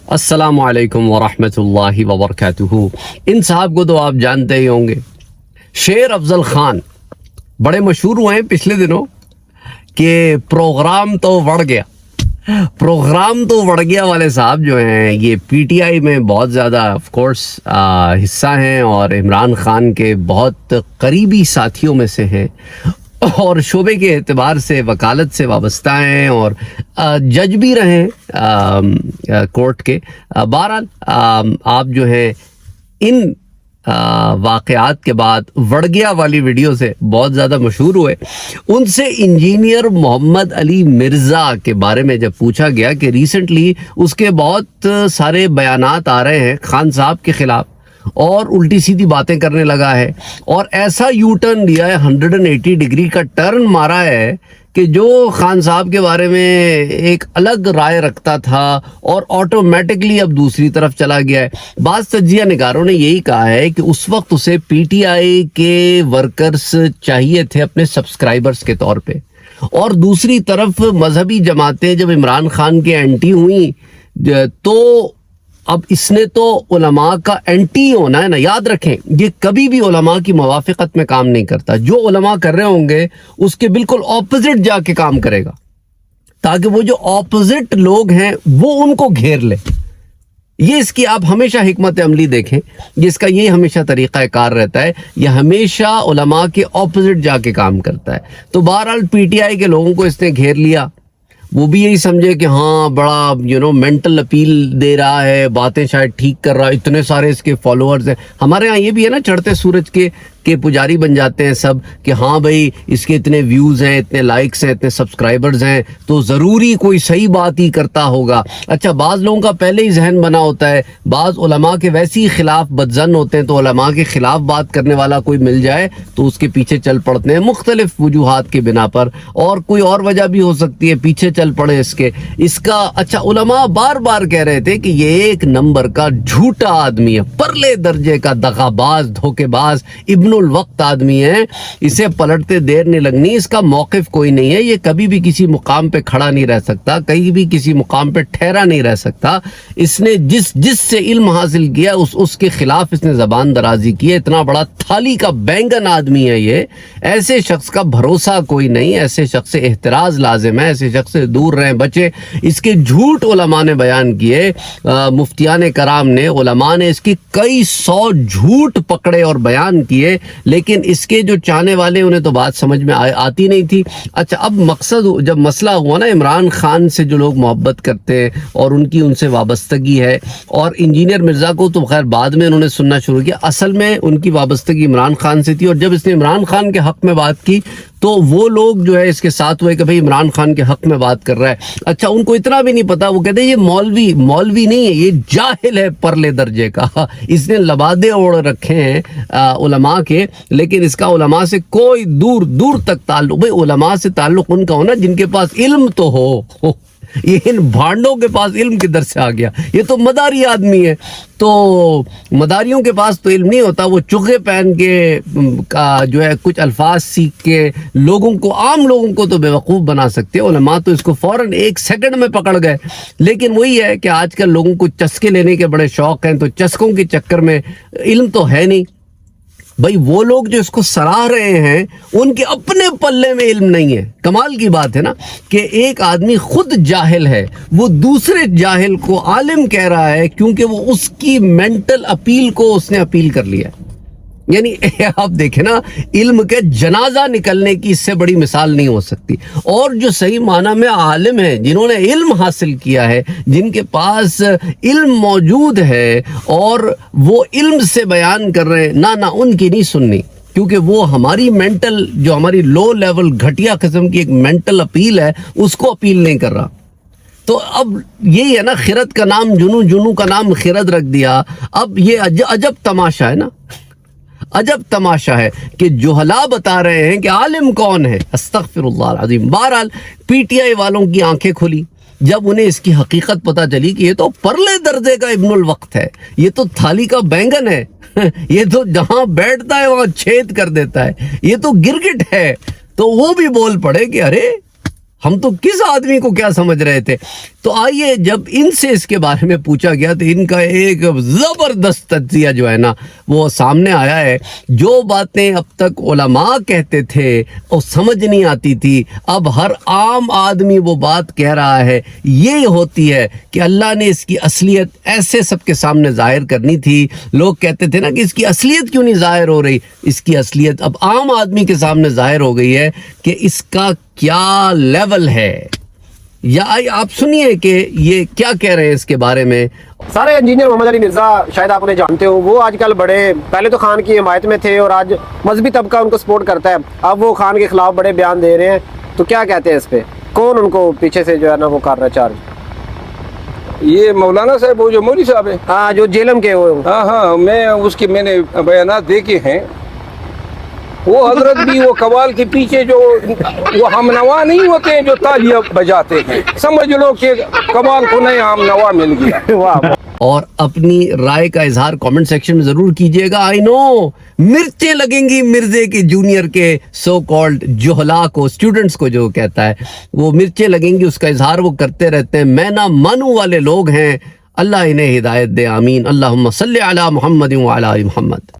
السلام علیکم ورحمۃ اللہ وبرکاتہ۔ ان صاحب کو تو آپ جانتے ہی ہوں گے، شیر افضل خان بڑے مشہور ہوئے ہیں پچھلے دنوں کہ پروگرام تو بڑھ گیا والے صاحب جو ہیں یہ پی ٹی آئی میں بہت زیادہ آف کورس حصہ ہیں اور عمران خان کے بہت قریبی ساتھیوں میں سے ہیں اور شعبے کے اعتبار سے وکالت سے وابستہ ہیں اور جج بھی رہے کورٹ کے۔ بہرحال آپ جو ہے ان واقعات کے بعد وڑگیا والی ویڈیو سے بہت زیادہ مشہور ہوئے۔ ان سے انجینئر محمد علی مرزا کے بارے میں جب پوچھا گیا کہ ریسنٹلی اس کے بہت سارے بیانات آ رہے ہیں خان صاحب کے خلاف اور الٹی سیدھی باتیں کرنے لگا ہے اور ایسا یو ٹرن لیا ہے، 180 ڈگری کا ٹرن مارا ہے کہ جو خان صاحب کے بارے میں ایک الگ رائے رکھتا تھا اور آٹومیٹکلی اب دوسری طرف چلا گیا ہے۔ بعض تجزیہ نگاروں نے یہی کہا ہے کہ اس وقت اسے پی ٹی آئی کے ورکرز چاہیے تھے اپنے سبسکرائبرز کے طور پہ، اور دوسری طرف مذہبی جماعتیں جب عمران خان کے اینٹی ہوئیں تو اب اس نے تو علماء کا اینٹی ہونا ہے نا۔ یاد رکھیں یہ کبھی بھی علماء کی موافقت میں کام نہیں کرتا، جو علماء کر رہے ہوں گے اس کے بالکل اپوزٹ جا کے کام کرے گا تاکہ وہ جو اپوزٹ لوگ ہیں وہ ان کو گھیر لے۔ یہ اس کی آپ ہمیشہ حکمت عملی دیکھیں، جس کا یہ ہمیشہ طریقہ کار رہتا ہے، یہ ہمیشہ علماء کے اپوزٹ جا کے کام کرتا ہے۔ تو بہرحال پی ٹی آئی کے لوگوں کو اس نے گھیر لیا، وہ بھی یہی سمجھے کہ ہاں بڑا مینٹل اپیل دے رہا ہے، باتیں شاید ٹھیک کر رہا ہے، اتنے سارے اس کے فالوورز ہیں۔ ہمارے ہاں یہ بھی ہے نا، چڑھتے سورج کے پجاری بن جاتے ہیں سب کہ ہاں بھائی اس کے اتنے ویوز ہیں، اتنے لائکس ہیں، اتنے سبسکرائبرز ہیں تو ضروری کوئی صحیح بات ہی کرتا ہوگا۔ اچھا، بعض لوگوں کا پہلے ہی ذہن بنا ہوتا ہے، بعض علماء کے ویسے ہی خلاف بدظن ہوتے ہیں، تو علماء کے خلاف بات کرنے والا کوئی مل جائے تو اس کے پیچھے چل پڑتے ہیں مختلف وجوہات کی بنا پر، اور کوئی اور وجہ بھی ہو سکتی ہے پیچھے چل پڑے اس کا۔ اچھا، علماء بار بار کہہ رہے تھے کہ یہ ایک نمبر کا جھوٹا آدمی ہے، پرلے درجے کا دغا باز، دھوکے باز، ابن الوقت آدمی ہے، اسے پلٹتے دیر نہیں لگنی، اس کا موقف کوئی نہیں ہے، یہ کبھی بھی کسی مقام پہ کھڑا نہیں رہ سکتا، کہیں بھی کسی مقام پہ ٹھہرا نہیں رہ سکتا۔ اس نے جس سے علم حاصل کیا اس کے خلاف اس نے زبان درازی کی ہے۔ اتنا بڑا تھالی کا بینگن آدمی ہے یہ، ایسے شخص کا بھروسہ کوئی نہیں، ایسے شخص سے احتراز لازم ہے، ایسے شخص سے دور رہیں بچے۔ اس کے جھوٹ علماء نے بیان کیے، مفتیان کرام نے، علماء نے اس کی کئی 100 جھوٹ پکڑے اور بیان کیے، لیکن اس کے جو چاہنے والے انہیں تو بات سمجھ میں آتی نہیں تھی۔ اچھا، اب مقصد جب مسئلہ ہوا نا عمران خان سے، جو لوگ محبت کرتے ہیں اور ان سے وابستگی ہے، اور انجینئر مرزا کو تو خیر بعد میں انہوں نے سننا شروع کیا، اصل میں ان کی وابستگی عمران خان سے تھی، اور جب اس نے عمران خان کے حق میں بات کی تو وہ لوگ جو ہے اس کے ساتھ ہوئے کہ بھئی عمران خان کے حق میں بات کر رہا ہے۔ اچھا، ان کو اتنا بھی نہیں پتا، وہ کہتے ہیں یہ مولوی نہیں ہے، یہ جاہل ہے پرلے درجے کا، اس نے لبادے اوڑھ رکھے ہیں علماء کے، لیکن اس کا علماء سے کوئی دور تک تعلق۔ بھئی علماء سے تعلق ان کا ہونا جن کے پاس علم تو ہو، یہ ان بھانڈوں کے پاس علم کدھر سے آ گیا؟ یہ تو مداری آدمی ہے، تو مداریوں کے پاس تو علم نہیں ہوتا، وہ چغے پہن کے جو ہے کچھ الفاظ سیکھ کے عام لوگوں کو تو بیوقوف بنا سکتے ہیں۔ علماء تو اس کو فوراً 1 سیکنڈ میں پکڑ گئے، لیکن وہی ہے کہ آج کل لوگوں کو چسکے لینے کے بڑے شوق ہیں، تو چسکوں کے چکر میں علم تو ہے نہیں۔ بھئی وہ لوگ جو اس کو سراہ رہے ہیں ان کے اپنے پلے میں علم نہیں ہے۔ کمال کی بات ہے نا کہ ایک آدمی خود جاہل ہے، وہ دوسرے جاہل کو عالم کہہ رہا ہے کیونکہ وہ اس کی مینٹل اپیل کو اس نے اپیل کر لیا۔ یعنی آپ دیکھیں نا، علم کے جنازہ نکلنے کی اس سے بڑی مثال نہیں ہو سکتی۔ اور جو صحیح معنی میں عالم ہیں، جنہوں نے علم حاصل کیا ہے، جن کے پاس علم موجود ہے اور وہ علم سے بیان کر رہے ہیں، نہ ان کی نہیں سننی، کیونکہ وہ ہماری مینٹل، جو ہماری لو لیول گھٹیا قسم کی ایک مینٹل اپیل ہے، اس کو اپیل نہیں کر رہا۔ تو اب یہی ہے نا، خرد کا نام جنو کا نام خرد رکھ دیا۔ اب یہ عجب تماشا ہے نا، عجب تماشا ہے کہ جہلا بتا رہے ہیں کہ عالم کون ہے۔ استغفر اللہ العظیم۔ بہرحال پی ٹی آئی والوں کی آنکھیں کھلی جب انہیں اس کی حقیقت پتہ چلی کہ یہ تو پرلے درجے کا ابن الوقت ہے، یہ تو تھالی کا بینگن ہے، یہ تو جہاں بیٹھتا ہے وہاں چھید کر دیتا ہے، یہ تو گرگٹ ہے۔ تو وہ بھی بول پڑے کہ ارے ہم تو کس آدمی کو کیا سمجھ رہے تھے. تو آئیے جب ان سے اس کے بارے میں پوچھا گیا تو ان کا ایک زبردست تجزیہ جو ہے نا وہ سامنے آیا ہے. جو باتیں اب تک علماء کہتے تھے وہ سمجھ نہیں آتی تھی، اب ہر عام آدمی وہ بات کہہ رہا ہے. یہ ہوتی ہے کہ اللہ نے اس کی اصلیت ایسے سب کے سامنے ظاہر کرنی تھی. لوگ کہتے تھے نا کہ اس کی اصلیت کیوں نہیں ظاہر ہو رہی. اس کی اصلیت اب عام آدمی کے سامنے ظاہر ہو گئی ہے کہ اس کا کیا لیول ہے. یا آپ سنیے کہ یہ کیا کہہ رہے ہیں اس کے بارے میں. سارے انجینئر محمد علی مرزا شاید آپ انہیں جانتے ہو، وہ آج کل بڑے پہلے تو خان کی حمایت میں تھے اور آج مذہبی طبقہ ان کو سپورٹ کرتا ہے. اب وہ خان کے خلاف بڑے بیان دے رہے ہیں، تو کیا کہتے ہیں اس پہ؟ کون ان کو پیچھے سے جو ہے نا وہ کر رہا ہے چارج؟ یہ مولانا صاحب وہ جو مولوی صاحب ہیں، ہاں جو جیلم کے وہ. ہاں میں نے بیانات دیکھے ہیں. وہ حضرت بھی وہ قوال کے پیچھے جو وہ ہم نوا نہیں ہوتے ہیں جو تالیاں بجاتے ہیں، سمجھ لو کہ قوال کو نئے ہم نوا مل گیا. واہ. اور اپنی رائے کا اظہار کامنٹ سیکشن میں ضرور کیجئے گا. آئی نو مرچیں لگیں گی مرزے کے جونیئر کے سو کالڈ جوہلا کو، اسٹوڈنٹس کو جو کہتا ہے وہ مرچیں لگیں گی، اس کا اظہار وہ کرتے رہتے ہیں. میں نہ مانو والے لوگ ہیں. اللہ انہیں ہدایت دے. آمین. اللہم صلی علی محمد وعلی آل محمد.